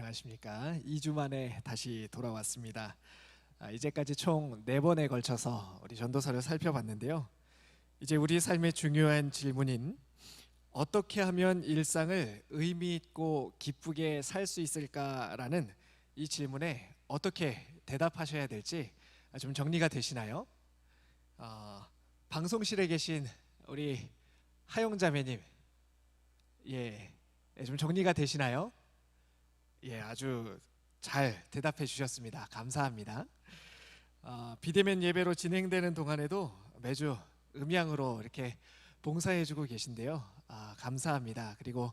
안녕하십니까. 2주 만에 다시 돌아왔습니다. 이제까지 총 4번에 걸쳐서 우리 전도서를 살펴봤는데요. 이제 우리 삶의 중요한 질문인 어떻게 하면 일상을 의미 있고 기쁘게 살 수 있을까라는 이 질문에 어떻게 대답하셔야 될지 좀 정리가 되시나요? 방송실에 계신 우리 하영자매님, 좀 정리가 되시나요? 아주 잘 대답해 주셨습니다. 감사합니다. 비대면 예배로 진행되는 동안에도 매주 음향으로 이렇게 봉사해 주고 계신데요. 감사합니다. 그리고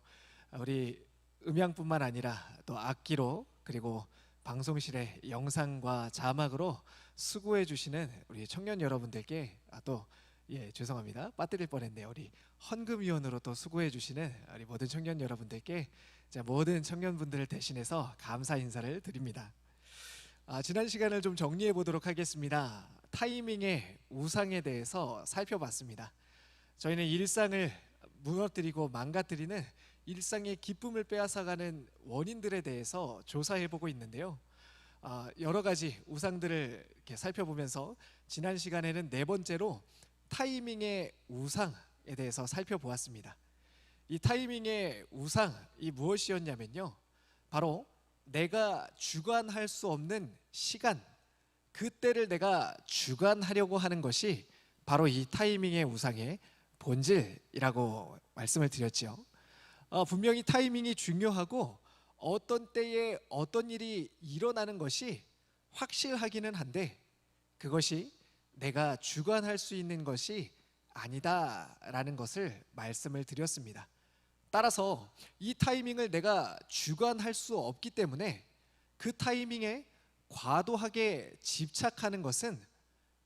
우리 음향뿐만 아니라 또 악기로 그리고 방송실의 영상과 자막으로 수고해 주시는 우리 청년 여러분들께 죄송합니다. 빠뜨릴 뻔했네요. 우리 헌금위원으로 또 수고해 주시는 우리 모든 청년 여러분들께 모든 청년분들을 대신해서 감사 인사를 드립니다. 지난 시간을 좀 정리해 보도록 하겠습니다. 타이밍의 우상에 대해서 살펴봤습니다. 저희는 일상을 무너뜨리고 망가뜨리는 일상의 기쁨을 빼앗아가는 원인들에 대해서 조사해 보고 있는데요. 여러 가지 우상들을 이렇게 살펴보면서 지난 시간에는 4번째로 타이밍의 우상에 대해서 살펴보았습니다. 이 타이밍의 우상이 무엇이었냐면요, 바로 내가 주관할 수 없는 시간, 그때를 내가 주관하려고 하는 것이 바로 이 타이밍의 우상의 본질이라고 말씀을 드렸죠. 분명히 타이밍이 중요하고 어떤 때에 어떤 일이 일어나는 것이 확실하기는 한데 그것이 내가 주관할 수 있는 것이 아니다라는 것을 말씀을 드렸습니다. 따라서 이 타이밍을 내가 주관할 수 없기 때문에 그 타이밍에 과도하게 집착하는 것은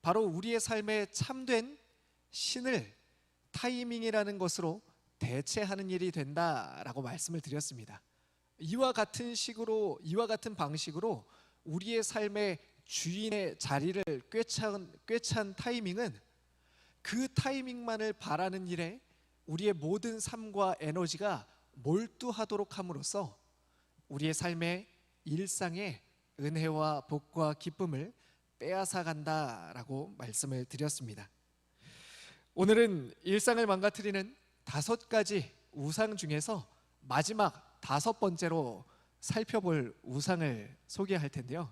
바로 우리의 삶에 참된 신을 타이밍이라는 것으로 대체하는 일이 된다라고 말씀을 드렸습니다. 이와 같은 방식으로 우리의 삶의 주인의 자리를 꿰찬 타이밍은 그 타이밍만을 바라는 일에 우리의 모든 삶과 에너지가 몰두하도록 함으로써 우리의 삶의 일상의 은혜와 복과 기쁨을 빼앗아 간다라고 말씀을 드렸습니다. 오늘은 일상을 망가뜨리는 5가지 우상 중에서 마지막 5번째로 살펴볼 우상을 소개할 텐데요.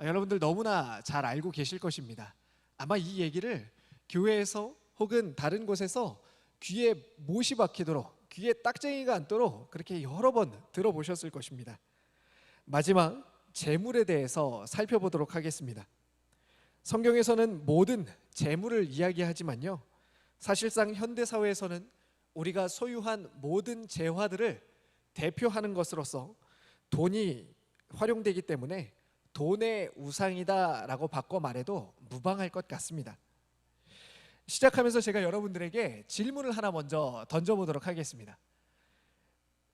여러분들 너무나 잘 알고 계실 것입니다. 아마 이 얘기를 교회에서 혹은 다른 곳에서 귀에 못이 박히도록, 귀에 딱쟁이가 앉도록 그렇게 여러 번 들어보셨을 것입니다. 마지막 재물에 대해서 살펴보도록 하겠습니다. 성경에서는 모든 재물을 이야기하지만요, 사실상 현대사회에서는 우리가 소유한 모든 재화들을 대표하는 것으로서 돈이 활용되기 때문에 돈의 우상이다라고 바꿔 말해도 무방할 것 같습니다. 시작하면서 제가 여러분들에게 질문을 하나 먼저 던져보도록 하겠습니다.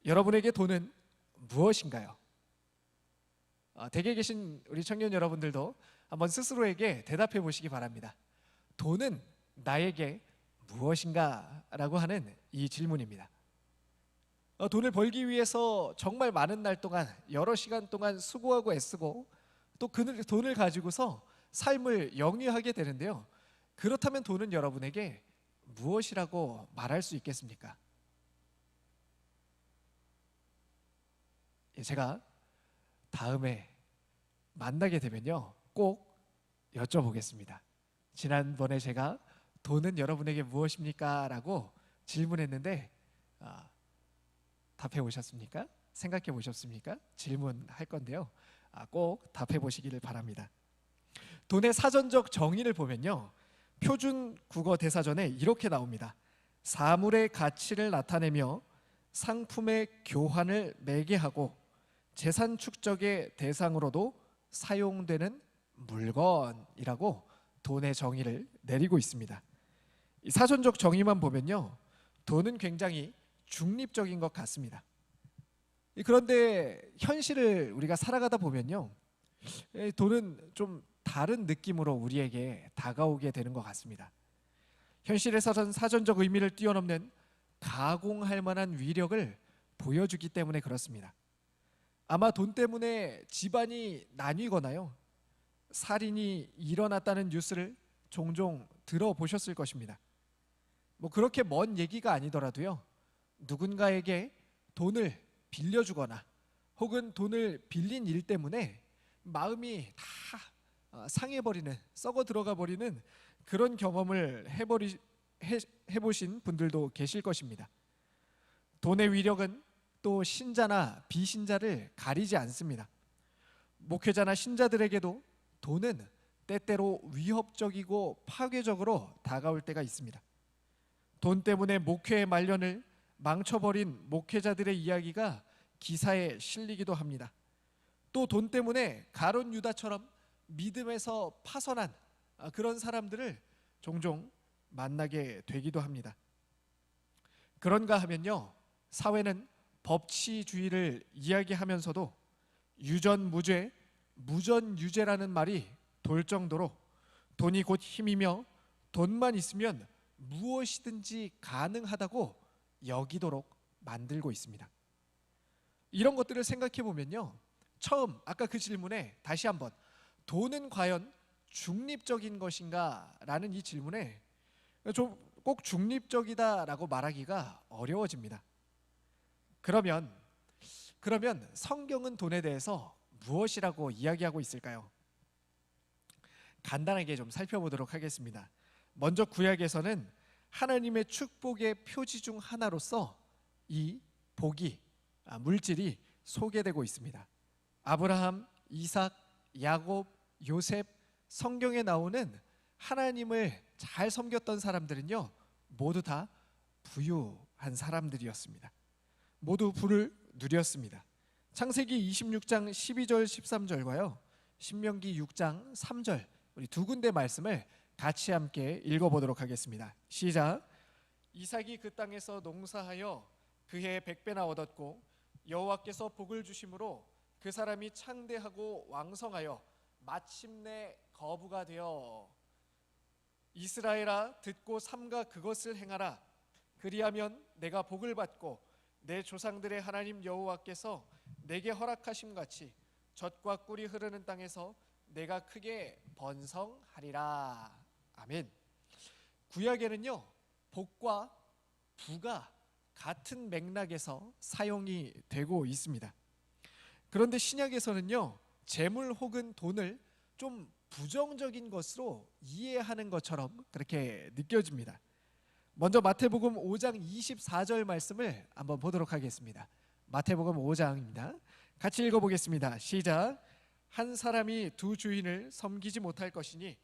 여러분에게 돈은 무엇인가요? 댁에 계신 우리 청년 여러분들도 한번 스스로에게 대답해 보시기 바랍니다. 돈은 나에게 무엇인가? 라고 하는 이 질문입니다. 돈을 벌기 위해서 정말 많은 날 동안 여러 시간 동안 수고하고 애쓰고 또 그 돈을 가지고서 삶을 영위하게 되는데요, 그렇다면 돈은 여러분에게 무엇이라고 말할 수 있겠습니까? 제가 다음에 만나게 되면요 꼭 여쭤보겠습니다. 지난번에 제가 돈은 여러분에게 무엇입니까? 라고 질문했는데 답해 보셨습니까? 생각해 보셨습니까? 질문할 건데요, 꼭 답해 보시기를 바랍니다. 돈의 사전적 정의를 보면요, 표준 국어 대사전에 이렇게 나옵니다. 사물의 가치를 나타내며 상품의 교환을 매개하고 재산 축적의 대상으로도 사용되는 물건이라고 돈의 정의를 내리고 있습니다. 이 사전적 정의만 보면요, 돈은 굉장히 중립적인 것 같습니다. 그런데 현실을 우리가 살아가다 보면요, 돈은 좀 다른 느낌으로 우리에게 다가오게 되는 것 같습니다. 현실에서는 사전적 의미를 뛰어넘는 가공할 만한 위력을 보여주기 때문에 그렇습니다. 아마 돈 때문에 집안이 나뉘거나요, 살인이 일어났다는 뉴스를 종종 들어보셨을 것입니다. 뭐 그렇게 먼 얘기가 아니더라도요, 누군가에게 돈을 빌려주거나 혹은 돈을 빌린 일 때문에 마음이 다 상해버리는, 썩어 들어가 버리는 그런 경험을 해보신 분들도 계실 것입니다. 돈의 위력은 또 신자나 비신자를 가리지 않습니다. 목회자나 신자들에게도 돈은 때때로 위협적이고 파괴적으로 다가올 때가 있습니다. 돈 때문에 목회의 말년을 망쳐버린 목회자들의 이야기가 기사에 실리기도 합니다. 또 돈 때문에 가룟 유다처럼 믿음에서 파선한 그런 사람들을 종종 만나게 되기도 합니다. 그런가 하면요, 사회는 법치주의를 이야기하면서도 유전무죄, 무전유죄라는 말이 돌 정도로 돈이 곧 힘이며 돈만 있으면 무엇이든지 가능하다고 여기도록 만들고 있습니다. 이런 것들을 생각해 보면요, 처음 아까 그 질문에 다시 한번 돈은 과연 중립적인 것인가 라는 이 질문에 좀 꼭 중립적이다라고 말하기가 어려워집니다. 그러면 성경은 돈에 대해서 무엇이라고 이야기하고 있을까요? 간단하게 좀 살펴보도록 하겠습니다. 먼저 구약에서는 하나님의 축복의 표지 중 하나로서 이 복이, 물질이 소개되고 있습니다. 아브라함, 이삭, 야곱, 요셉, 성경에 나오는 하나님을 잘 섬겼던 사람들은요, 모두 다 부유한 사람들이었습니다. 모두 부를 누렸습니다. 창세기 26장 12절 13절과요, 신명기 6장 3절, 우리 두 군데 말씀을 같이 함께 읽어보도록 하겠습니다. 시작. 이삭이 그 땅에서 농사하여 그해 100배나 얻었고 여호와께서 복을 주심으로 그 사람이 창대하고 왕성하여 마침내 거부가 되어 이스라엘아 듣고 삼가 그것을 행하라. 그리하면 내가 복을 받고 내 조상들의 하나님 여호와께서 내게 허락하심 같이 젖과 꿀이 흐르는 땅에서 내가 크게 번성하리라. 아멘. 구약에는요, 복과 부가 같은 맥락에서 사용이 되고 있습니다. 그런데 신약에서는요, 재물 혹은 돈을 좀 부정적인 것으로 이해하는 것처럼 그렇게 느껴집니다. 먼저 마태복음 5장 24절 말씀을 한번 보도록 하겠습니다. 마태복음 5장입니다. 같이 읽어보겠습니다. 시작. 한 사람이 두 주인을 섬기지 못할 것이니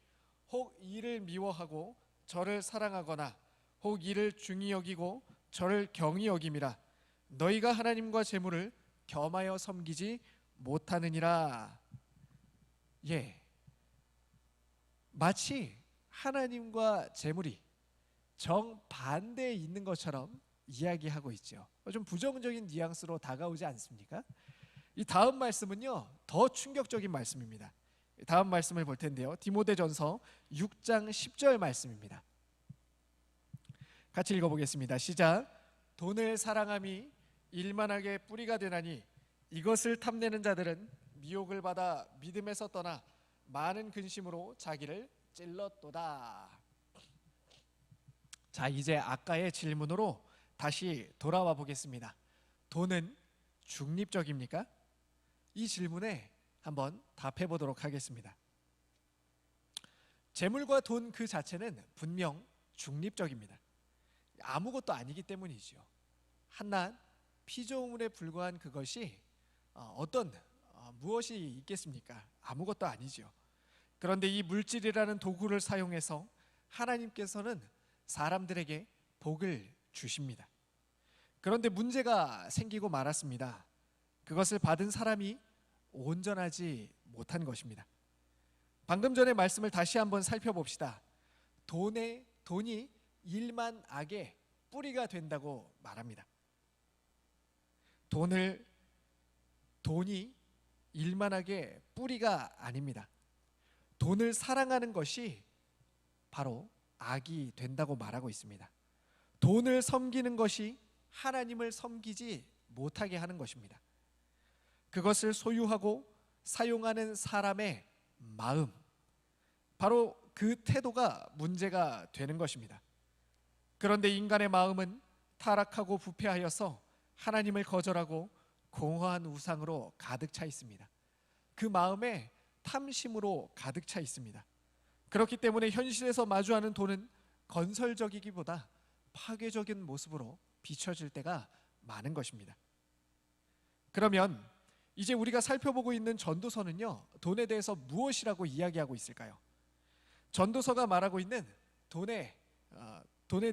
혹 이를 미워하고 저를 사랑하거나 혹 이를 중히 여기고 저를 경히 여김이라. 너희가 하나님과 재물을 겸하여 섬기지 못하느니라. 예, 마치 하나님과 재물이 정반대에 있는 것처럼 이야기하고 있죠. 좀 부정적인 뉘앙스로 다가오지 않습니까? 이 다음 말씀은요, 더 충격적인 말씀입니다. 다음 말씀을 볼 텐데요, 디모데전서 6장 10절 말씀입니다. 같이 읽어보겠습니다. 시작. 돈을 사랑함이 일만하게 뿌리가 되나니 이것을 탐내는 자들은 미혹을 받아 믿음에서 떠나 많은 근심으로 자기를 찔렀도다. 자, 이제 아까의 질문으로 다시 돌아와 보겠습니다. 돈은 중립적입니까? 이 질문에 한번 답해 보도록 하겠습니다. 재물과 돈 그 자체는 분명 중립적입니다. 아무것도 아니기 때문이죠. 한낱 피조물에 불과한 그것이 무엇이 있겠습니까? 아무것도 아니죠. 그런데 이 물질이라는 도구를 사용해서 하나님께서는 사람들에게 복을 주십니다. 그런데 문제가 생기고 말았습니다. 그것을 받은 사람이 온전하지 못한 것입니다. 방금 전의 말씀을 다시 한번 살펴봅시다. 돈이 일만 악의 뿌리가 된다고 말합니다. 돈이 일만하게 뿌리가 아닙니다. 돈을 사랑하는 것이 바로 악이 된다고 말하고 있습니다. 돈을 섬기는 것이 하나님을 섬기지 못하게 하는 것입니다. 그것을 소유하고 사용하는 사람의 마음, 바로 그 태도가 문제가 되는 것입니다. 그런데 인간의 마음은 타락하고 부패하여서 하나님을 거절하고 공허한 우상으로 가득 차 있습니다. 그 마음에 탐심으로 가득 차 있습니다. 그렇기 때문에 현실에서 마주하는 돈은 건설적이기보다 파괴적인 모습으로 비춰질 때가 많은 것입니다. 그러면 이제 우리가 살펴보고 있는 전도서는요, 돈에 대해서 무엇이라고 이야기하고 있을까요? 전도서가 말하고 있는 돈에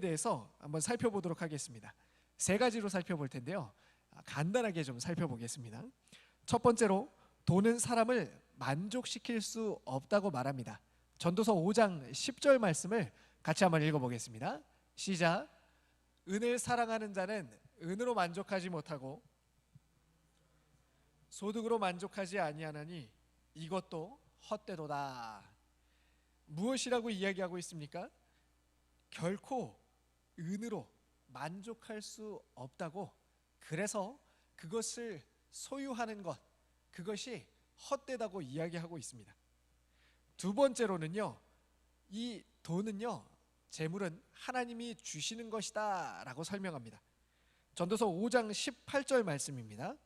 대해서 한번 살펴보도록 하겠습니다. 세 가지로 살펴볼 텐데요, 간단하게 좀 살펴보겠습니다. 첫 번째로, 돈은 사람을 만족시킬 수 없다고 말합니다. 전도서 5장 10절 말씀을 같이 한번 읽어보겠습니다. 시작. 은을 사랑하는 자는 은으로 만족하지 못하고 소득으로 만족하지 아니하나니 이것도 헛되도다. 무엇이라고 이야기하고 있습니까? 결코 은으로 만족할 수 없다고, 그래서 그것을 소유하는 것, 그것이 헛되다고 이야기하고 있습니다. 두 번째로는요, 이 돈은요, 재물은 하나님이 주시는 것이다 라고 설명합니다. 전도서 5장 18절 말씀입니다.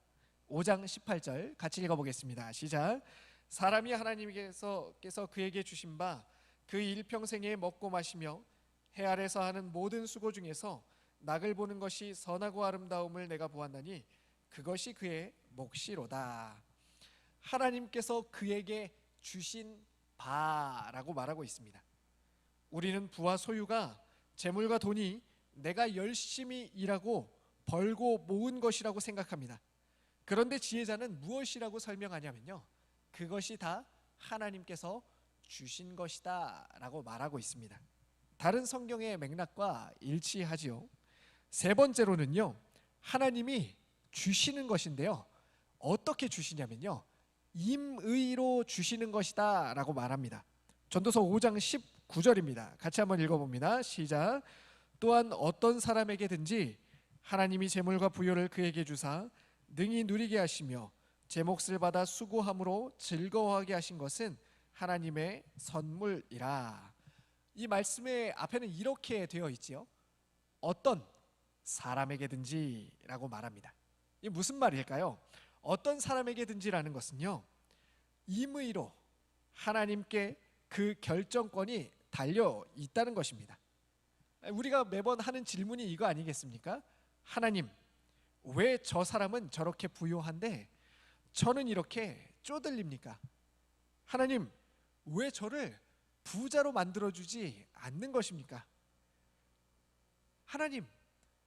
5장 18절 같이 읽어보겠습니다. 시작. 사람이 하나님께서 그에게 주신 바 그 일평생에 먹고 마시며 해 아래서 하는 모든 수고 중에서 낙을 보는 것이 선하고 아름다움을 내가 보았나니 그것이 그의 몫이로다. 하나님께서 그에게 주신 바라고 말하고 있습니다. 우리는 부와 소유가, 재물과 돈이 내가 열심히 일하고 벌고 모은 것이라고 생각합니다. 그런데 지혜자는 무엇이라고 설명하냐면요, 그것이 다 하나님께서 주신 것이다 라고 말하고 있습니다. 다른 성경의 맥락과 일치하지요. 세 번째로는요, 하나님이 주시는 것인데요, 어떻게 주시냐면요, 임의로 주시는 것이다 라고 말합니다. 전도서 5장 19절입니다. 같이 한번 읽어봅니다. 시작. 또한 어떤 사람에게든지 하나님이 재물과 부요를 그에게 주사 능히 누리게 하시며 제 몫을 받아 수고함으로 즐거워하게 하신 것은 하나님의 선물이라. 이 말씀의 앞에는 이렇게 되어 있지요. 어떤 사람에게든지 라고 말합니다. 이게 무슨 말일까요? 어떤 사람에게든지라는 것은요, 임의로 하나님께 그 결정권이 달려 있다는 것입니다. 우리가 매번 하는 질문이 이거 아니겠습니까? 하나님, 왜 저 사람은 저렇게 부유한데 저는 이렇게 쪼들립니까? 하나님, 왜 저를 부자로 만들어주지 않는 것입니까? 하나님,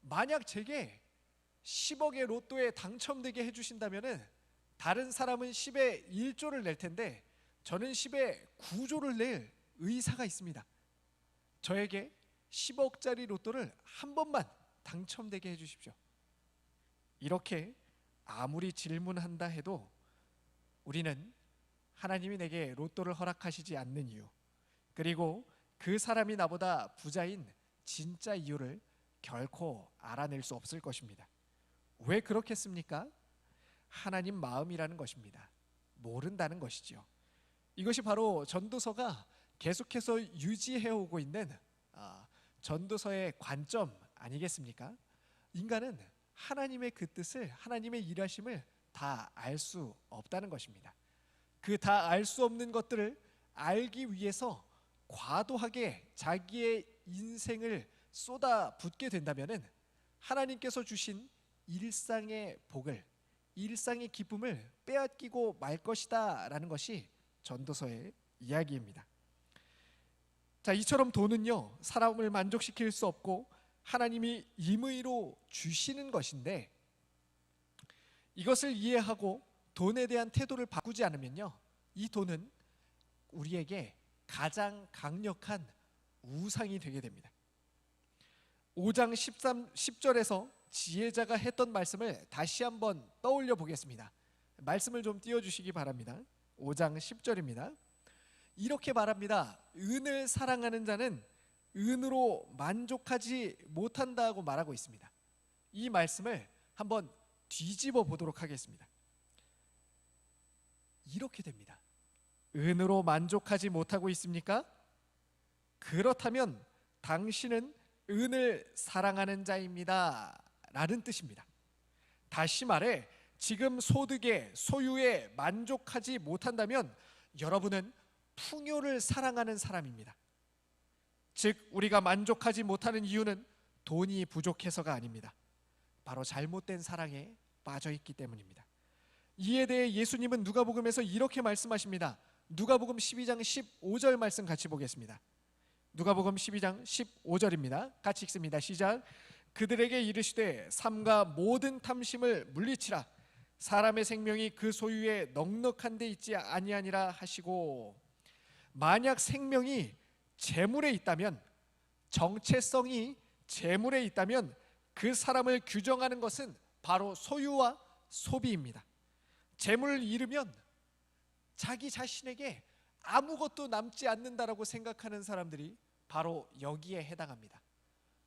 만약 제게 10억의 로또에 당첨되게 해주신다면 다른 사람은 10에 1조를 낼 텐데 저는 10에 9조를 낼 의사가 있습니다. 저에게 10억짜리 로또를 한 번만 당첨되게 해주십시오. 이렇게 아무리 질문한다 해도 우리는 하나님이 내게 로또를 허락하시지 않는 이유, 그리고 그 사람이 나보다 부자인 진짜 이유를 결코 알아낼 수 없을 것입니다. 왜 그렇겠습니까? 하나님 마음이라는 것입니다. 모른다는 것이지요. 이것이 바로 전도서가 계속해서 유지해오고 있는 전도서의 관점 아니겠습니까? 인간은 하나님의 그 뜻을, 하나님의 일하심을 다 알 수 없다는 것입니다. 그 다 알 수 없는 것들을 알기 위해서 과도하게 자기의 인생을 쏟아붓게 된다면 하나님께서 주신 일상의 복을, 일상의 기쁨을 빼앗기고 말 것이다 라는 것이 전도서의 이야기입니다. 자, 이처럼 돈은요, 사람을 만족시킬 수 없고 하나님이 임의로 주시는 것인데, 이것을 이해하고 돈에 대한 태도를 바꾸지 않으면요, 이 돈은 우리에게 가장 강력한 우상이 되게 됩니다. 5장 10절에서 지혜자가 했던 말씀을 다시 한번 떠올려 보겠습니다. 말씀을 좀 띄워주시기 바랍니다. 5장 10절입니다. 이렇게 말합니다. 은을 사랑하는 자는 은으로 만족하지 못한다고 말하고 있습니다. 이 말씀을 한번 뒤집어 보도록 하겠습니다. 이렇게 됩니다. 은으로 만족하지 못하고 있습니까? 그렇다면 당신은 은을 사랑하는 자입니다 라는 뜻입니다. 다시 말해 지금 소득에 소유에 만족하지 못한다면 여러분은 풍요를 사랑하는 사람입니다. 즉 우리가 만족하지 못하는 이유는 돈이 부족해서가 아닙니다. 바로 잘못된 사랑에 빠져 있기 때문입니다. 이에 대해 예수님은 누가복음에서 이렇게 말씀하십니다. 누가복음 12장 15절 말씀 같이 보겠습니다. 누가복음 12장 15절입니다. 같이 읽습니다. 시작. 그들에게 이르시되 삼가 모든 탐심을 물리치라. 사람의 생명이 그 소유에 넉넉한 데 있지 아니하니라 하시고, 만약 생명이 재물에 있다면, 정체성이 재물에 있다면 그 사람을 규정하는 것은 바로 소유와 소비입니다. 재물을 잃으면 자기 자신에게 아무것도 남지 않는다라고 생각하는 사람들이 바로 여기에 해당합니다.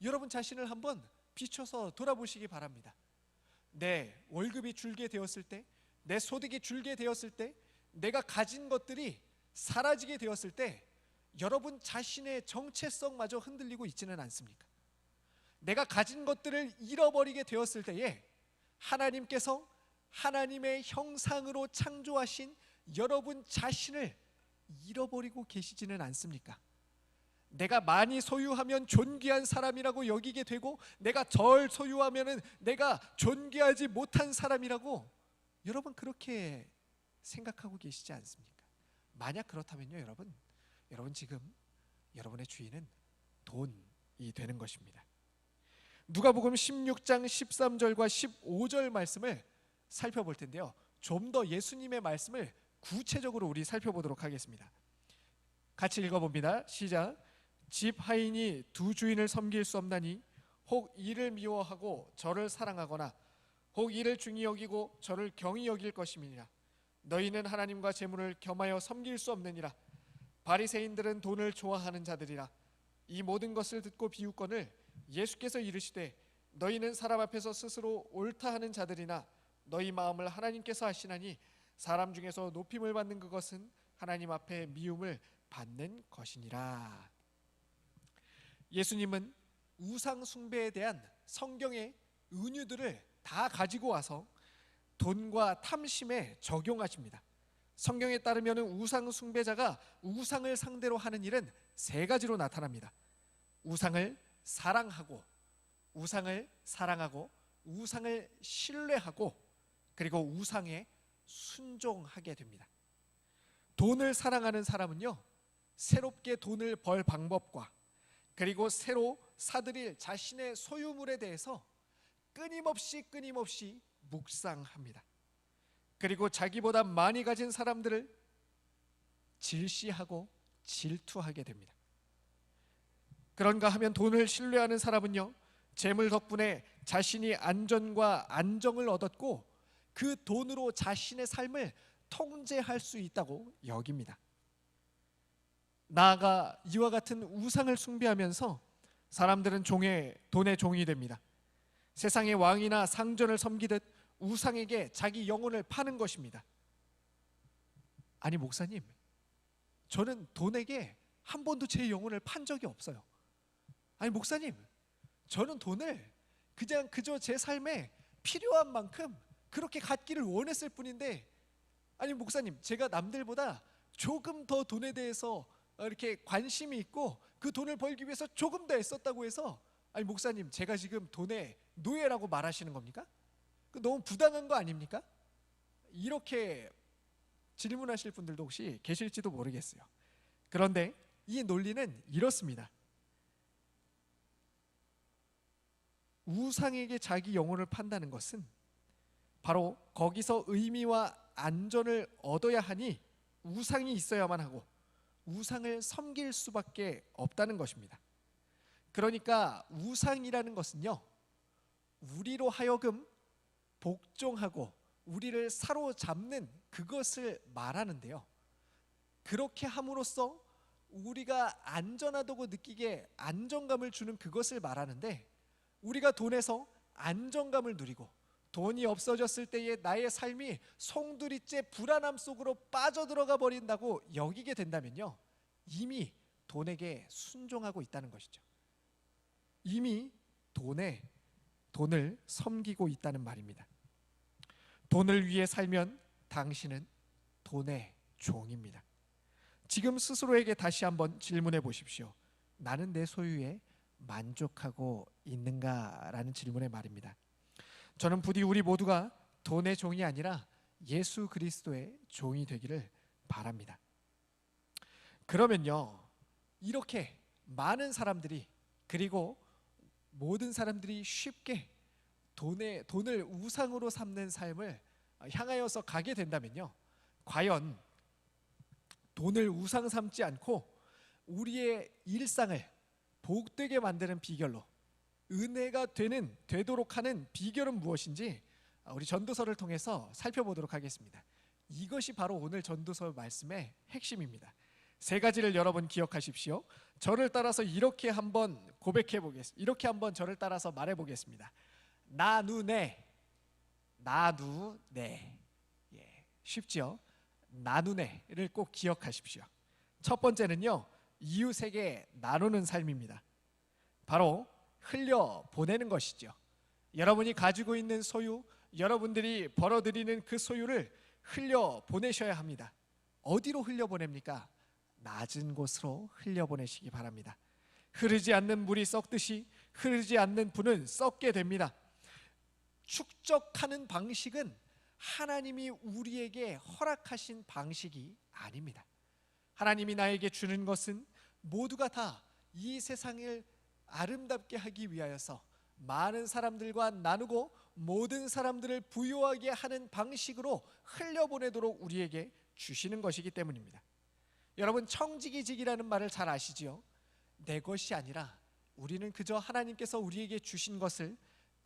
여러분 자신을 한번 비춰서 돌아보시기 바랍니다. 내 월급이 줄게 되었을 때, 내 소득이 줄게 되었을 때, 내가 가진 것들이 사라지게 되었을 때 여러분 자신의 정체성마저 흔들리고 있지는 않습니까? 내가 가진 것들을 잃어버리게 되었을 때에 하나님께서 하나님의 형상으로 창조하신 여러분 자신을 잃어버리고 계시지는 않습니까? 내가 많이 소유하면 존귀한 사람이라고 여기게 되고, 내가 덜 소유하면 내가 존귀하지 못한 사람이라고 여러분 그렇게 생각하고 계시지 않습니까? 만약 그렇다면요, 여러분 지금 여러분의 주인은 돈이 되는 것입니다. 누가복음 16장 13절과 15절 말씀을 살펴볼 텐데요, 좀 더 예수님의 말씀을 구체적으로 우리 살펴보도록 하겠습니다. 같이 읽어봅니다. 시작. 집 하인이 두 주인을 섬길 수 없나니 혹 이를 미워하고 저를 사랑하거나 혹 이를 중히 여기고 저를 경히 여길 것임이니라. 너희는 하나님과 재물을 겸하여 섬길 수 없느니라. 바리새인들은 돈을 좋아하는 자들이라. 이 모든 것을 듣고 비웃거늘 예수께서 이르시되 너희는 사람 앞에서 스스로 옳다 하는 자들이나 너희 마음을 하나님께서 아시나니 사람 중에서 높임을 받는 그것은 하나님 앞에 미움을 받는 것이니라. 예수님은 우상 숭배에 대한 성경의 은유들을 다 가지고 와서 돈과 탐심에 적용하십니다. 성경에 따르면 우상 숭배자가 우상을 상대로 하는 일은 세 가지로 나타납니다. 우상을 사랑하고, 우상을 신뢰하고, 그리고 우상에 순종하게 됩니다. 돈을 사랑하는 사람은요, 새롭게 돈을 벌 방법과 그리고 새로 사들일 자신의 소유물에 대해서 끊임없이 묵상합니다. 그리고 자기보다 많이 가진 사람들을 질시하고 질투하게 됩니다. 그런가 하면 돈을 신뢰하는 사람은요, 재물 덕분에 자신이 안전과 안정을 얻었고 그 돈으로 자신의 삶을 통제할 수 있다고 여깁니다. 나아가 이와 같은 우상을 숭배하면서 사람들은 돈의 종이 됩니다. 세상의 왕이나 상전을 섬기듯 우상에게 자기 영혼을 파는 것입니다. 아니 목사님, 저는 돈에게 한 번도 제 영혼을 판 적이 없어요. 아니 목사님, 저는 돈을 그저 제 삶에 필요한 만큼 그렇게 갖기를 원했을 뿐인데, 아니 목사님, 제가 남들보다 조금 더 돈에 대해서 이렇게 관심이 있고 그 돈을 벌기 위해서 조금 더 애썼다고 해서, 아니 목사님, 제가 지금 돈의 노예라고 말하시는 겁니까? 너무 부당한 거 아닙니까? 이렇게 질문하실 분들도 혹시 계실지도 모르겠어요. 그런데 이 논리는 이렇습니다. 우상에게 자기 영혼을 판다는 것은 바로 거기서 의미와 안전을 얻어야 하니 우상이 있어야만 하고 우상을 섬길 수밖에 없다는 것입니다. 그러니까 우상이라는 것은요, 우리로 하여금 복종하고 우리를 사로잡는 그것을 말하는데요, 그렇게 함으로써 우리가 안전하다고 느끼게 안정감을 주는 그것을 말하는데, 우리가 돈에서 안정감을 누리고 돈이 없어졌을 때의 나의 삶이 송두리째 불안함 속으로 빠져들어가 버린다고 여기게 된다면요, 이미 돈에게 순종하고 있다는 것이죠. 이미 돈을 섬기고 있다는 말입니다. 돈을 위해 살면 당신은 돈의 종입니다. 지금 스스로에게 다시 한번 질문해 보십시오. 나는 내 소유에 만족하고 있는가라는 질문의 말입니다. 저는 부디 우리 모두가 돈의 종이 아니라 예수 그리스도의 종이 되기를 바랍니다. 그러면요, 이렇게 많은 사람들이, 그리고 모든 사람들이 쉽게 돈을 우상으로 삼는 삶을 향하여서 가게 된다면요, 과연 돈을 우상 삼지 않고 우리의 일상을 복되게 만드는 비결로, 은혜가 되도록 하는 비결은 무엇인지 우리 전도서를 통해서 살펴보도록 하겠습니다. 이것이 바로 오늘 전도서 말씀의 핵심입니다. 세 가지를 여러분 기억하십시오. 저를 따라서 이렇게 한번 고백해 보겠습니다. 이렇게 한번 저를 따라서 말해 보겠습니다. 나누네. 예, 쉽죠? 나누네를 꼭 기억하십시오. 첫 번째는요, 이웃에게 나누는 삶입니다. 바로 흘려 보내는 것이죠. 여러분이 가지고 있는 소유, 여러분들이 벌어들이는 그 소유를 흘려 보내셔야 합니다. 어디로 흘려 보냅니까? 낮은 곳으로 흘려 보내시기 바랍니다. 흐르지 않는 물이 썩듯이 흐르지 않는 분은 썩게 됩니다. 축적하는 방식은 하나님이 우리에게 허락하신 방식이 아닙니다. 하나님이 나에게 주는 것은 모두가 다 이 세상을 아름답게 하기 위하여서 많은 사람들과 나누고 모든 사람들을 부유하게 하는 방식으로 흘려보내도록 우리에게 주시는 것이기 때문입니다. 여러분, 청지기직이라는 말을 잘 아시지요? 내 것이 아니라 우리는 그저 하나님께서 우리에게 주신 것을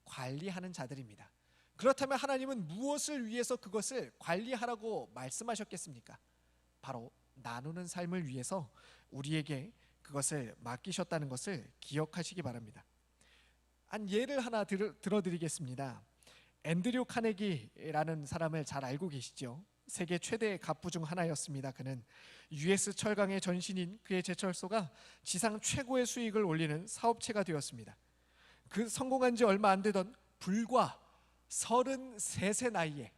관리하는 자들입니다. 그렇다면 하나님은 무엇을 위해서 그것을 관리하라고 말씀하셨겠습니까? 바로 나누는 삶을 위해서 우리에게 그것을 맡기셨다는 것을 기억하시기 바랍니다. 한 예를 하나 들어드리겠습니다. 앤드류 카네기라는 사람을 잘 알고 계시죠? 세계 최대의 갑부 중 하나였습니다. 그는 US 철강의 전신인 그의 제철소가 지상 최고의 수익을 올리는 사업체가 되었습니다. 그 성공한 지 얼마 안 되던 불과 33세 나이에,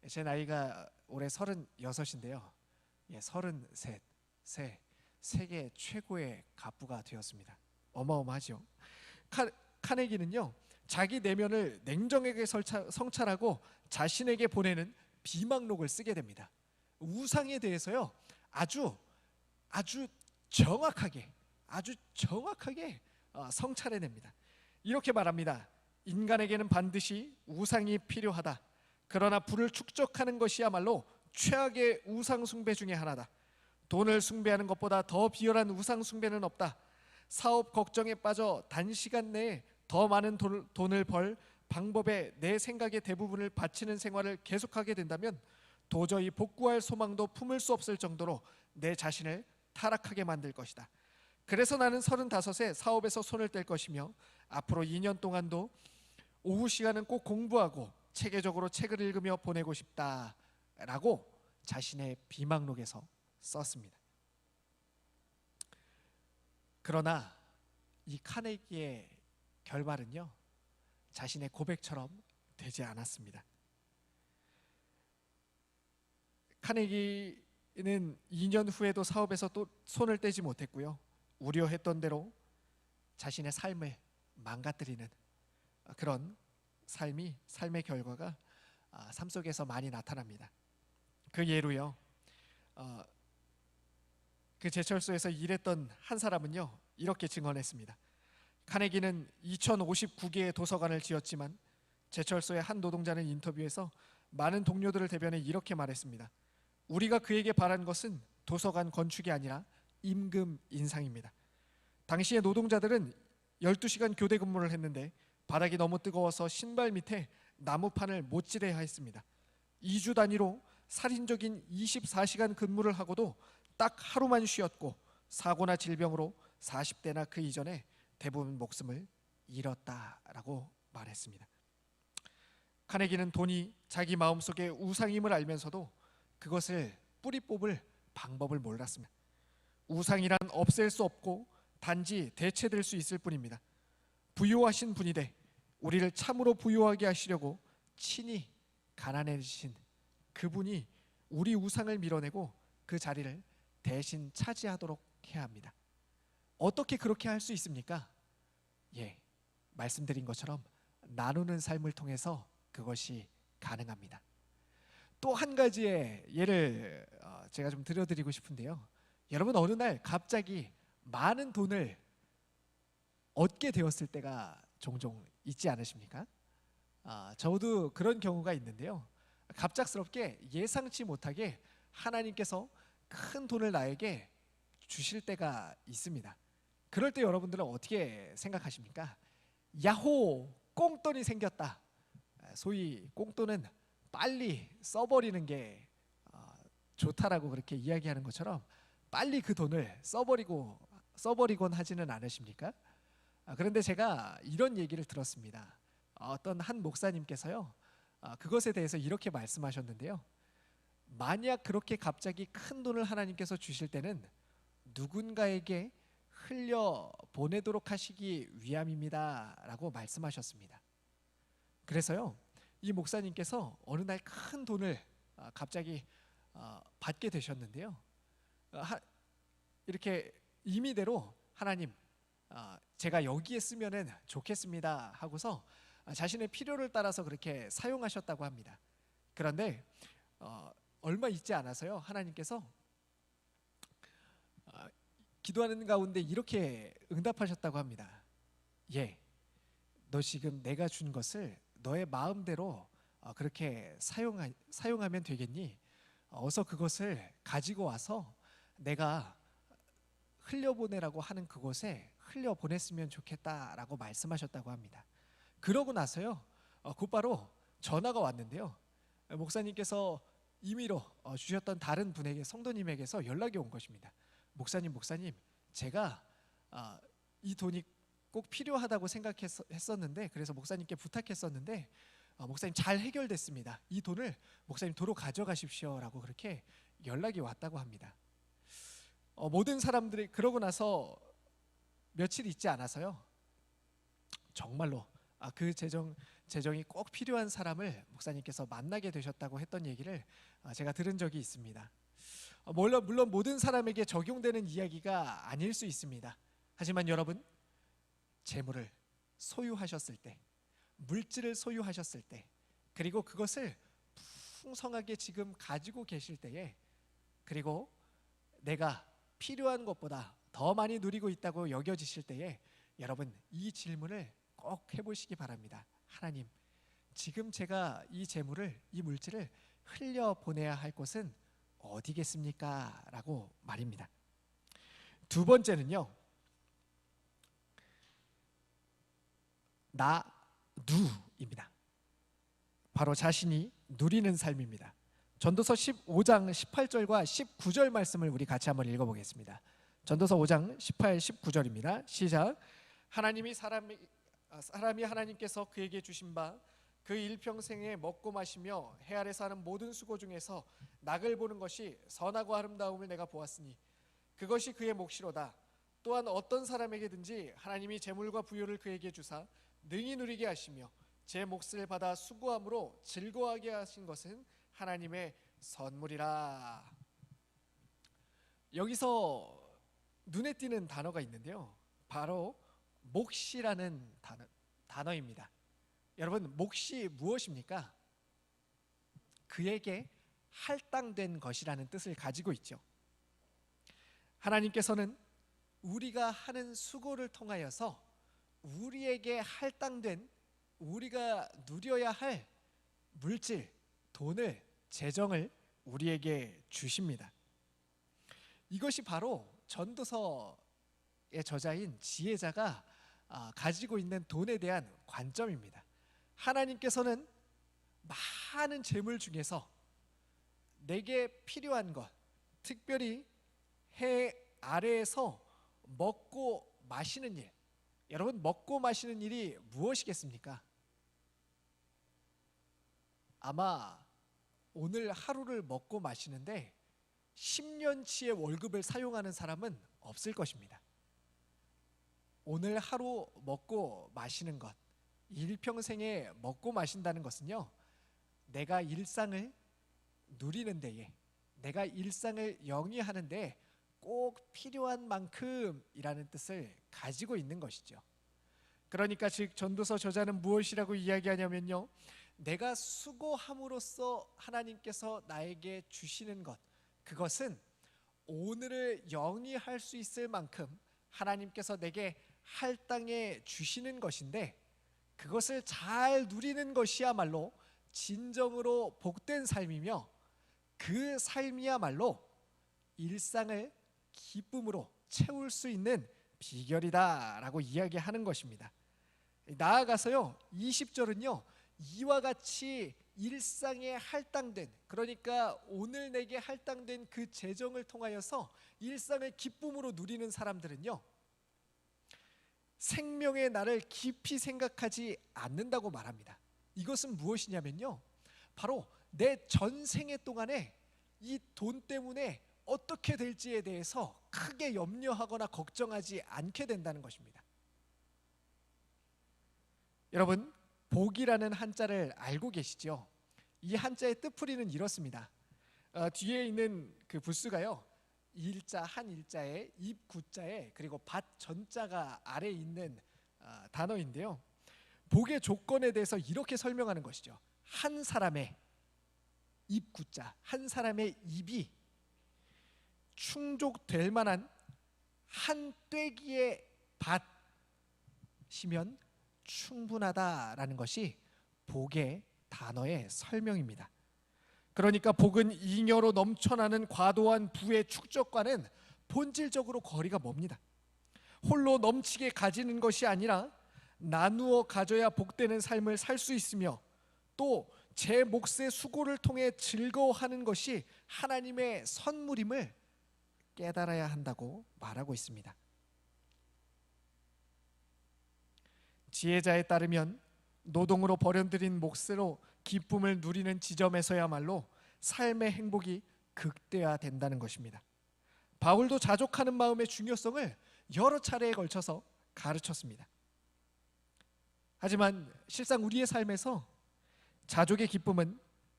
제 나이가 올해 36인데요, 33세 세계 최고의 갑부가 되었습니다. 어마어마하죠. 카네기는요, 자기 내면을 냉정하게 성찰하고 자신에게 보내는 비망록을 쓰게 됩니다. 우상에 대해서요, 아주 정확하게 성찰해냅니다. 이렇게 말합니다. 인간에게는 반드시 우상이 필요하다. 그러나 부를 축적하는 것이야말로 최악의 우상 숭배 중에 하나다. 돈을 숭배하는 것보다 더 비열한 우상 숭배는 없다. 사업 걱정에 빠져 단시간 내에 더 많은 돈을 벌 방법에 내 생각의 대부분을 바치는 생활을 계속하게 된다면 도저히 복구할 소망도 품을 수 없을 정도로 내 자신을 타락하게 만들 것이다. 그래서 나는 35세 사업에서 손을 뗄 것이며 앞으로 2년 동안도 오후 시간은 꼭 공부하고 체계적으로 책을 읽으며 보내고 싶다라고 자신의 비망록에서 썼습니다. 그러나 이 카네기의 결말은요, 자신의 고백처럼 되지 않았습니다. 카네기는 2년 후에도 사업에서 또 손을 떼지 못했고요, 우려했던 대로 자신의 삶을 망가뜨리는 그런 삶의 결과가 삶 속에서 많이 나타납니다. 그 예로요, 그 제철소에서 일했던 한 사람은요, 이렇게 증언했습니다. 카네기는 2059개의 도서관을 지었지만 제철소의 한 노동자는 인터뷰에서 많은 동료들을 대변해 이렇게 말했습니다. 우리가 그에게 바란 것은 도서관 건축이 아니라 임금 인상입니다. 당시의 노동자들은 12시간 교대 근무를 했는데 바닥이 너무 뜨거워서 신발 밑에 나무판을 못지래야 했습니다. 2주 단위로 살인적인 24시간 근무를 하고도 딱 하루만 쉬었고 사고나 질병으로 40대나 그 이전에 대부분 목숨을 잃었다라고 말했습니다. 카네기는 돈이 자기 마음속에 우상임을 알면서도 그것을 뿌리 뽑을 방법을 몰랐습니다. 우상이란 없앨 수 없고 단지 대체될 수 있을 뿐입니다. 부유하신 분이되 우리를 참으로 부유하게 하시려고 친히 가난해지신 그분이 우리 우상을 밀어내고 그 자리를 대신 차지하도록 해야 합니다. 어떻게 그렇게 할 수 있습니까? 말씀드린 것처럼 나누는 삶을 통해서 그것이 가능합니다. 또 한 가지의 예를 제가 좀 들려드리고 싶은데요. 여러분, 어느 날 갑자기 많은 돈을 얻게 되었을 때가 종종 있지 않으십니까? 저도 그런 경우가 있는데요. 갑작스럽게 예상치 못하게 하나님께서 큰 돈을 나에게 주실 때가 있습니다. 그럴 때 여러분들은 어떻게 생각하십니까? 야호! 꽁돈이 생겼다. 소위 꽁돈은 빨리 써버리는 게 좋다라고 그렇게 이야기하는 것처럼 빨리 그 돈을 써버리곤 하지는 않으십니까? 그런데 제가 이런 얘기를 들었습니다. 어떤 한 목사님께서요, 그것에 대해서 이렇게 말씀하셨는데요. 만약 그렇게 갑자기 큰 돈을 하나님께서 주실 때는 누군가에게 흘려 보내도록 하시기 위함입니다 라고 말씀하셨습니다. 그래서요, 이 목사님께서 어느 날 큰 돈을 갑자기 받게 되셨는데요. 이렇게 임의대로 하나님, 제가 여기에 쓰면은 좋겠습니다 하고서 자신의 필요를 따라서 그렇게 사용하셨다고 합니다. 그런데 얼마 있지 않아서요, 하나님께서 기도하는 가운데 이렇게 응답하셨다고 합니다. 너 지금 내가 준 것을 너의 마음대로 그렇게 사용하면 되겠니? 어서 그것을 가지고 와서 내가 흘려보내라고 하는 그곳에 흘려보냈으면 좋겠다라고 말씀하셨다고 합니다. 그러고 나서요, 곧바로 전화가 왔는데요. 목사님께서 임의로 주셨던 다른 분에게, 성도님에게서 연락이 온 것입니다. 목사님, 제가 이 돈이 꼭 필요하다고 생각했었는데, 그래서 목사님께 부탁했었는데 목사님 잘 해결됐습니다. 이 돈을 목사님 도로 가져가십시오라고 그렇게 연락이 왔다고 합니다. 모든 사람들이 그러고 나서 며칠 있지 않아서요, 정말로 그 재정이 꼭 필요한 사람을 목사님께서 만나게 되셨다고 했던 얘기를 제가 들은 적이 있습니다. 물론 모든 사람에게 적용되는 이야기가 아닐 수 있습니다. 하지만 여러분, 재물을 소유하셨을 때, 물질을 소유하셨을 때, 그리고 그것을 풍성하게 지금 가지고 계실 때에, 그리고 내가 필요한 것보다 더 많이 누리고 있다고 여겨지실 때에 여러분, 이 질문을 꼭 해보시기 바랍니다. 하나님, 지금 제가 이 재물을, 이 물질을 흘려보내야 할 곳은 어디겠습니까? 라고 말입니다. 두 번째는요, 누입니다. 바로 자신이 누리는 삶입니다. 전도서 15장 18절과 19절 말씀을 우리 같이 한번 읽어보겠습니다. 전도서 5장 18, 19절입니다. 시작. 사람이 하나님께서 그에게 주신 바 그 일평생에 먹고 마시며 해 아래서 하는 모든 수고 중에서 낙을 보는 것이 선하고 아름다움을 내가 보았으니 그것이 그의 몫이로다. 또한 어떤 사람에게든지 하나님이 재물과 부요를 그에게 주사 능히 누리게 하시며 제 몫을 받아 수고함으로 즐거워하게 하신 것은 하나님의 선물이라. 여기서 눈에 띄는 단어가 있는데요, 바로 몫이라는 단어입니다. 여러분, 몫이 무엇입니까? 그에게 할당된 것이라는 뜻을 가지고 있죠. 하나님께서는 우리가 하는 수고를 통하여서 우리에게 할당된, 우리가 누려야 할 물질, 돈을, 재정을 우리에게 주십니다. 이것이 바로 전도서의 저자인 지혜자가 가지고 있는 돈에 대한 관점입니다. 하나님께서는 많은 재물 중에서 내게 필요한 것, 특별히 해 아래에서 먹고 마시는 일, 여러분, 먹고 마시는 일이 무엇이겠습니까? 아마 오늘 하루를 먹고 마시는데 10년치의 월급을 사용하는 사람은 없을 것입니다. 오늘 하루 먹고 마시는 것, 일평생에 먹고 마신다는 것은요, 내가 일상을 누리는 데에, 내가 일상을 영위하는 데 꼭 필요한 만큼이라는 뜻을 가지고 있는 것이죠. 그러니까 즉 전도서 저자는 무엇이라고 이야기하냐면요, 내가 수고함으로써 하나님께서 나에게 주시는 것, 그것은 오늘을 영위할 수 있을 만큼 하나님께서 내게 할당해 주시는 것인데, 그것을 잘 누리는 것이야말로 진정으로 복된 삶이며, 그 삶이야말로 일상을 기쁨으로 채울 수 있는 비결이다라고 이야기하는 것입니다. 나아가서요, 20절은요, 이와 같이 일상에 할당된, 그러니까 오늘 내게 할당된 그 재정을 통하여서 일상을 기쁨으로 누리는 사람들은요, 생명의 날을 깊이 생각하지 않는다고 말합니다. 이것은 무엇이냐면요, 바로 내 전생애 동안에 이 돈 때문에 어떻게 될지에 대해서 크게 염려하거나 걱정하지 않게 된다는 것입니다. 여러분, 복이라는 한자를 알고 계시죠? 이 한자의 뜻풀이는 이렇습니다. 뒤에 있는 그 부수가요, 일자, 한 일자에 입 구자에 그리고 밭 전자가 아래에 있는 단어인데요, 복의 조건에 대해서 이렇게 설명하는 것이죠. 한 사람의 입 구자, 한 사람의 입이 충족될 만한 한 떼기의 밭이면 충분하다라는 것이 복의 단어의 설명입니다. 그러니까 복은 잉여로 넘쳐나는 과도한 부의 축적과는 본질적으로 거리가 멉니다. 홀로 넘치게 가지는 것이 아니라 나누어 가져야 복되는 삶을 살 수 있으며, 또 제 몫의 수고를 통해 즐거워하는 것이 하나님의 선물임을 깨달아야 한다고 말하고 있습니다. 지혜자에 따르면 노동으로 버려들인 몫으로 기쁨을 누리는 지점에서야말로 삶의 행복이 극대화된다는 것입니다. 바울도 자족하는 마음의 중요성을 여러 차례에 걸쳐서 가르쳤습니다. 하지만 실상 우리의 삶에서 자족의 기쁨은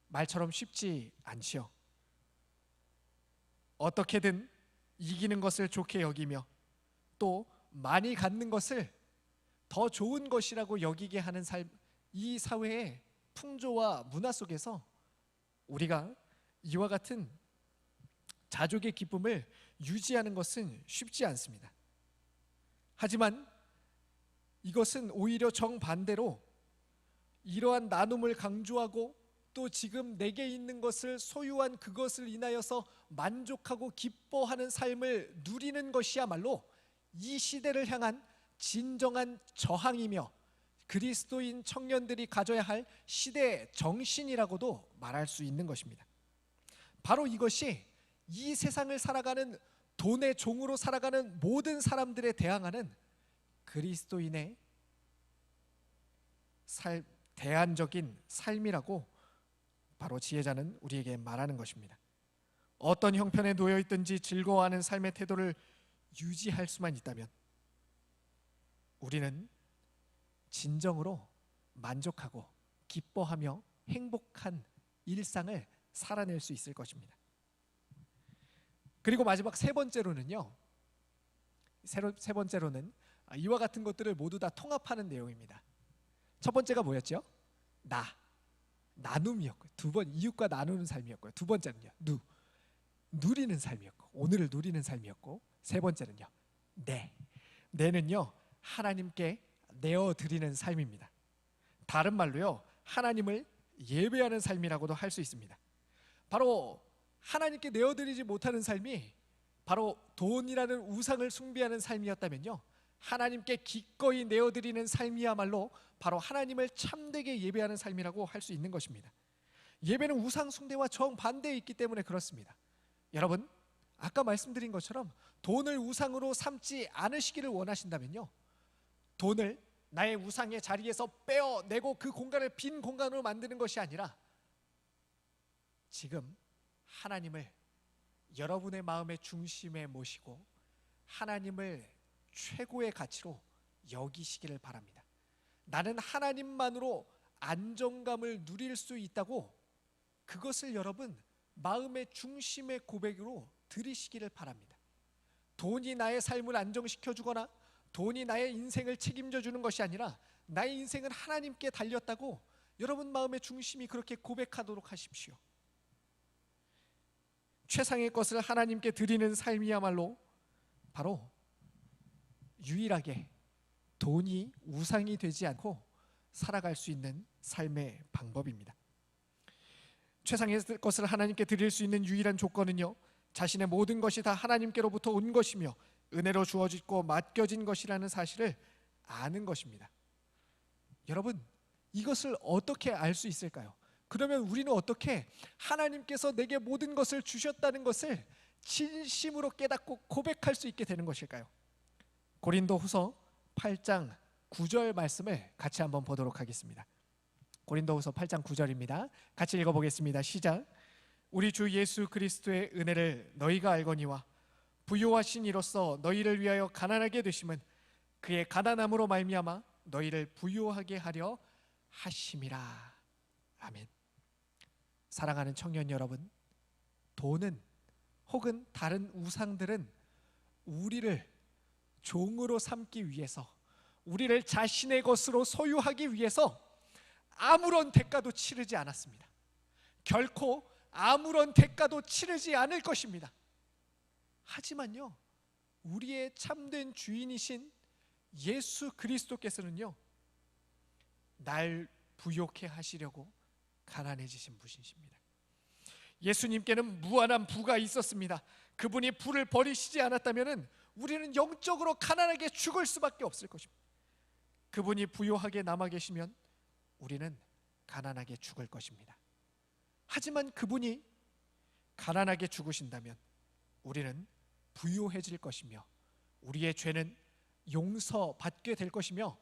말처럼 쉽지 않지요. 어떻게든 이기는 것을 좋게 여기며, 또 많이 갖는 것을 더 좋은 것이라고 여기게 하는 삶, 이 사회의 풍조와 문화 속에서 우리가 이와 같은 자족의 기쁨을 유지하는 것은 쉽지 않습니다. 하지만 이것은 오히려 정반대로 이러한 나눔을 강조하고, 또 지금 내게 있는 것을 소유한 그것을 인하여서 만족하고 기뻐하는 삶을 누리는 것이야말로 이 시대를 향한 진정한 저항이며 그리스도인 청년들이 가져야 할 시대 정신이라고도 말할 수 있는 것입니다. 바로 이것이 이 세상을 살아가는, 돈의 종으로 살아가는 모든 사람들에 대항하는 그리스도인의 대안적인 삶이라고 바로 지혜자는 우리에게 말하는 것입니다. 어떤 형편에 놓여 있든지 즐거워하는 삶의 태도를 유지할 수만 있다면 우리는 진정으로 만족하고 기뻐하며 행복한 일상을 살아낼 수 있을 것입니다. 그리고 마지막 세 번째로는요, 세 번째로는 이와 같은 것들을 모두 다 통합하는 내용입니다. 첫 번째가 뭐였죠? 나눔이었고요. 두 번 이웃과 나누는 삶이었고요. 두 번째는요, 누리는 삶이었고, 오늘을 누리는 삶이었고, 세 번째는요, 내는요, 하나님께 내어드리는 삶입니다. 다른 말로요, 하나님을 예배하는 삶이라고도 할 수 있습니다. 바로 하나님께 내어드리지 못하는 삶이 바로 돈이라는 우상을 숭배하는 삶이었다면요, 하나님께 기꺼이 내어드리는 삶이야말로 바로 하나님을 참되게 예배하는 삶이라고 할 수 있는 것입니다. 예배는 우상 숭배와 정반대에 있기 때문에 그렇습니다. 여러분, 아까 말씀드린 것처럼 돈을 우상으로 삼지 않으시기를 원하신다면요, 돈을 나의 우상의 자리에서 빼어내고 그 공간을 빈 공간으로 만드는 것이 아니라 지금 하나님을 여러분의 마음의 중심에 모시고 하나님을 최고의 가치로 여기시기를 바랍니다. 나는 하나님만으로 안정감을 누릴 수 있다고, 그것을 여러분 마음의 중심의 고백으로 드리시기를 바랍니다. 돈이 나의 삶을 안정시켜 주거나 돈이 나의 인생을 책임져 주는 것이 아니라 나의 인생은 하나님께 달렸다고 여러분 마음의 중심이 그렇게 고백하도록 하십시오. 최상의 것을 하나님께 드리는 삶이야말로 바로 유일하게 돈이 우상이 되지 않고 살아갈 수 있는 삶의 방법입니다. 최상의 것을 하나님께 드릴 수 있는 유일한 조건은요, 자신의 모든 것이 다 하나님께로부터 온 것이며 은혜로 주어지고 맡겨진 것이라는 사실을 아는 것입니다. 여러분, 이것을 어떻게 알 수 있을까요? 그러면 우리는 어떻게 하나님께서 내게 모든 것을 주셨다는 것을 진심으로 깨닫고 고백할 수 있게 되는 것일까요? 고린도후서 8장 9절 말씀을 같이 한번 보도록 하겠습니다. 고린도후서 8장 9절입니다. 같이 읽어보겠습니다. 시작. 우리 주 예수 그리스도의 은혜를 너희가 알거니와 부요하신 이로써 너희를 위하여 가난하게 되심은 그의 가난함으로 말미암아 너희를 부요하게 하려 하심이라. 아멘. 사랑하는 청년 여러분, 돈은 혹은 다른 우상들은 우리를 종으로 삼기 위해서, 우리를 자신의 것으로 소유하기 위해서 아무런 대가도 치르지 않았습니다. 결코 아무런 대가도 치르지 않을 것입니다. 하지만요, 우리의 참된 주인이신 예수 그리스도께서는요, 날 부욕해 하시려고 가난해지신 분이십니다. 예수님께는 무한한 부가 있었습니다. 그분이 부를 버리시지 않았다면 우리는 영적으로 가난하게 죽을 수밖에 없을 것입니다. 그분이 부요하게 남아 계시면 우리는 가난하게 죽을 것입니다. 하지만 그분이 가난하게 죽으신다면 우리는 부요해질 것이며 우리의 죄는 용서받게 될 것이며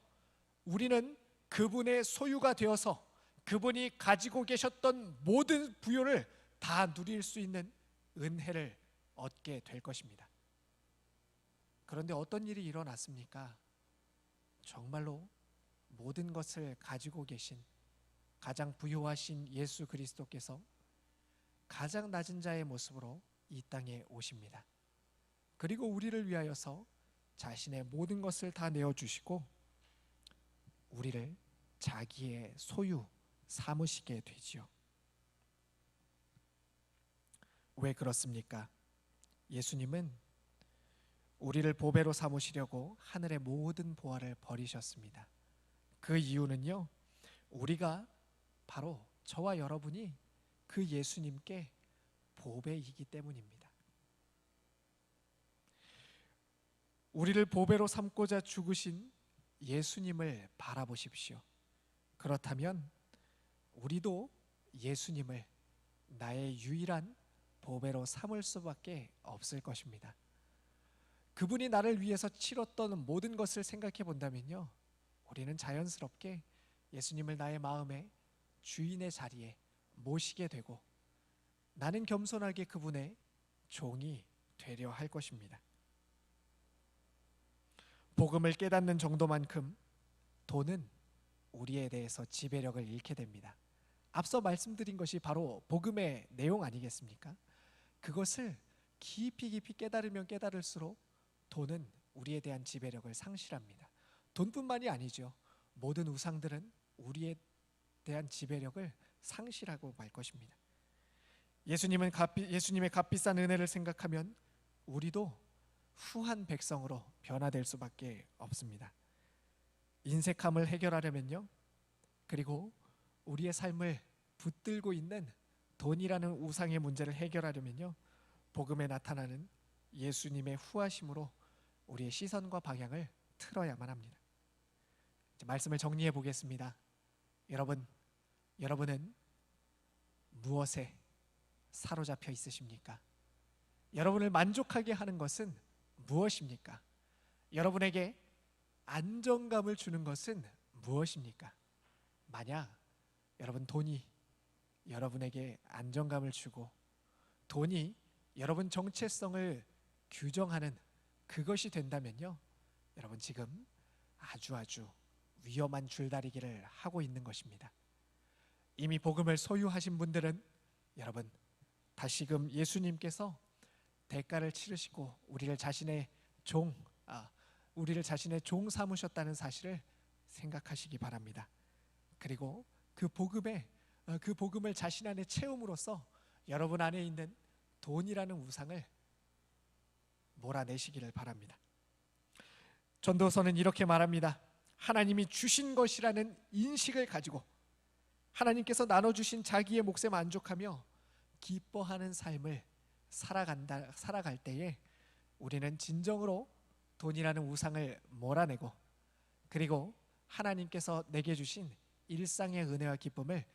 우리는 그분의 소유가 되어서 그분이 가지고 계셨던 모든 부요를 다 누릴 수 있는 은혜를 얻게 될 것입니다. 그런데 어떤 일이 일어났습니까? 정말로 모든 것을 가지고 계신 가장 부요하신 예수 그리스도께서 가장 낮은 자의 모습으로 이 땅에 오십니다. 그리고 우리를 위하여서 자신의 모든 것을 다 내어주시고 우리를 자기의 소유 삼으시게 되지요. 왜 그렇습니까? 예수님은 우리를 보배로 삼으시려고 하늘의 모든 보화를 버리셨습니다. 그 이유는요, 우리가 바로 저와 여러분이 그 예수님께 보배이기 때문입니다. 우리를 보배로 삼고자 죽으신 예수님을 바라보십시오. 그렇다면 우리도 예수님을 나의 유일한 보배로 삼을 수밖에 없을 것입니다. 그분이 나를 위해서 치렀던 모든 것을 생각해 본다면요, 우리는 자연스럽게 예수님을 나의 마음의 주인의 자리에 모시게 되고 나는 겸손하게 그분의 종이 되려 할 것입니다. 복음을 깨닫는 정도만큼 돈은 우리에 대해서 지배력을 잃게 됩니다. 앞서 말씀드린 것이 바로 복음의 내용 아니겠습니까? 그것을 깊이 깨달으면 깨달을수록 돈은 우리에 대한 지배력을 상실합니다. 돈뿐만이 아니죠. 모든 우상들은 우리에 대한 지배력을 상실하고 말 것입니다. 예수님의 값비싼 은혜를 생각하면 우리도 후한 백성으로 변화될 수밖에 없습니다. 인색함을 해결하려면요, 그리고 우리의 삶을 붙들고 있는 돈이라는 우상의 문제를 해결하려면요, 복음에 나타나는 예수님의 후하심으로 우리의 시선과 방향을 틀어야만 합니다. 이제 말씀을 정리해 보겠습니다. 여러분은 무엇에 사로잡혀 있으십니까? 여러분을 만족하게 하는 것은 무엇입니까? 여러분에게 안정감을 주는 것은 무엇입니까? 만약 여러분 돈이 여러분에게 안정감을 주고 돈이 여러분 정체성을 규정하는 그것이 된다면요, 여러분 지금 아주 위험한 줄다리기를 하고 있는 것입니다. 이미 복음을 소유하신 분들은 여러분 다시금 예수님께서 대가를 치르시고 우리를 자신의 종 삼으셨다는 사실을 생각하시기 바랍니다. 그리고 그 복음을 자신 안에 채움으로써 여러분 안에 있는 돈이라는 우상을 몰아내시기를 바랍니다. 전도서는 이렇게 말합니다. 하나님이 주신 것이라는 인식을 가지고 하나님께서 나눠주신 자기의 몫에 만족하며 기뻐하는 삶을 살아갈 때에 우리는 진정으로 돈이라는 우상을 몰아내고 그리고 하나님께서 내게 주신 일상의 은혜와 기쁨을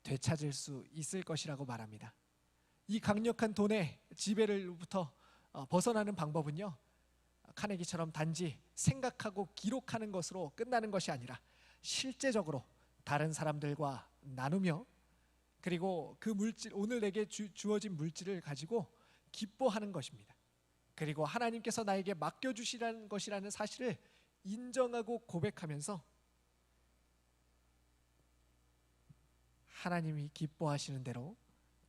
되찾을 수 있을 것이라고 말합니다. 이 강력한 돈의 지배로부터 벗어나는 방법은요, 카네기처럼 단지 생각하고 기록하는 것으로 끝나는 것이 아니라 실제적으로 다른 사람들과 나누며 그리고 그 물질, 오늘 내게 주어진 물질을 가지고 기뻐하는 것입니다. 그리고 하나님께서 나에게 맡겨주시라는 것이라는 사실을 인정하고 고백하면서 하나님이 기뻐하시는 대로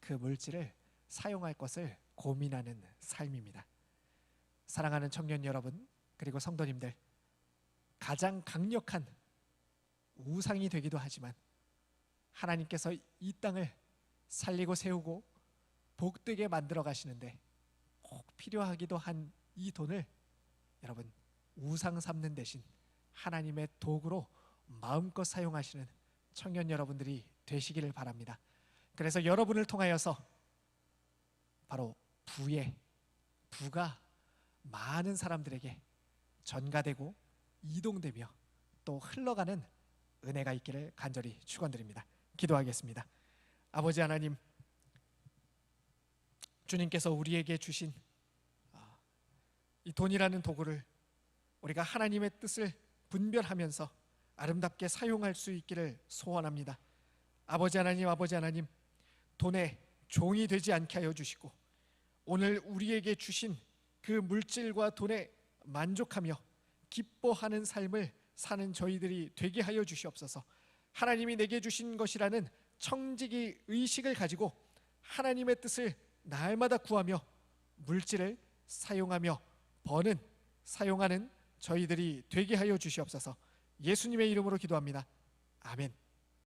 그 물질을 사용할 것을 고민하는 삶입니다. 사랑하는 청년 여러분, 그리고 성도님들, 가장 강력한 우상이 되기도 하지만 하나님께서 이 땅을 살리고 세우고 복되게 만들어 가시는데 꼭 필요하기도 한 이 돈을 여러분 우상 삼는 대신 하나님의 도구로 마음껏 사용하시는 청년 여러분들이 되시기를 바랍니다. 그래서 여러분을 통하여서 바로 부가 많은 사람들에게 전가되고 이동되며 또 흘러가는 은혜가 있기를 간절히 축원드립니다. 기도하겠습니다. 아버지 하나님, 주님께서 우리에게 주신 이 돈이라는 도구를 우리가 하나님의 뜻을 분별하면서 아름답게 사용할 수 있기를 소원합니다. 아버지 하나님, 돈의 종이 되지 않게 하여 주시고 오늘 우리에게 주신 그 물질과 돈에 만족하며 기뻐하는 삶을 사는 저희들이 되게 하여 주시옵소서. 하나님이 내게 주신 것이라는 청지기 의식을 가지고 하나님의 뜻을 날마다 구하며 물질을 사용하며 사용하는 저희들이 되게 하여 주시옵소서. 예수님의 이름으로 기도합니다. 아멘.